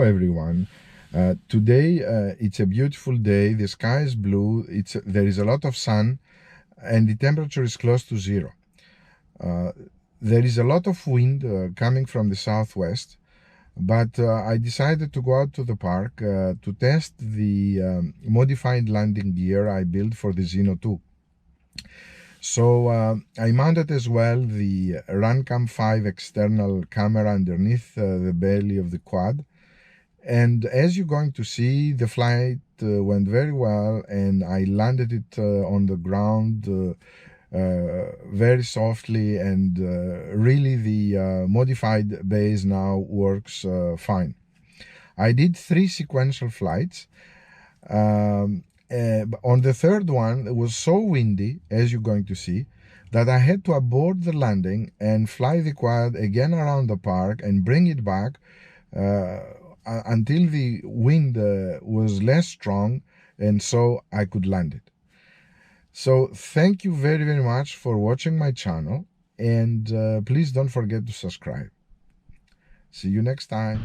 everyone. Today it's a beautiful day. The sky is blue. There is a lot of sun, and the temperature is close to zero. There is a lot of wind coming from the southwest, but I decided to go out to the park to test the modified landing gear I built for the Zino 2. So I mounted as well the RunCam 5 external camera underneath the belly of the quad. And as you're going to see, the flight went very well, and I landed it on the ground very softly, and really the modified base now works fine. I did 3 sequential flights. On the third one, it was so windy, as you're going to see, that I had to abort the landing and fly the quad again around the park and bring it back until the wind was less strong, and so I could land it. So thank you very, very much for watching my channel, and please don't forget to subscribe. See you next time.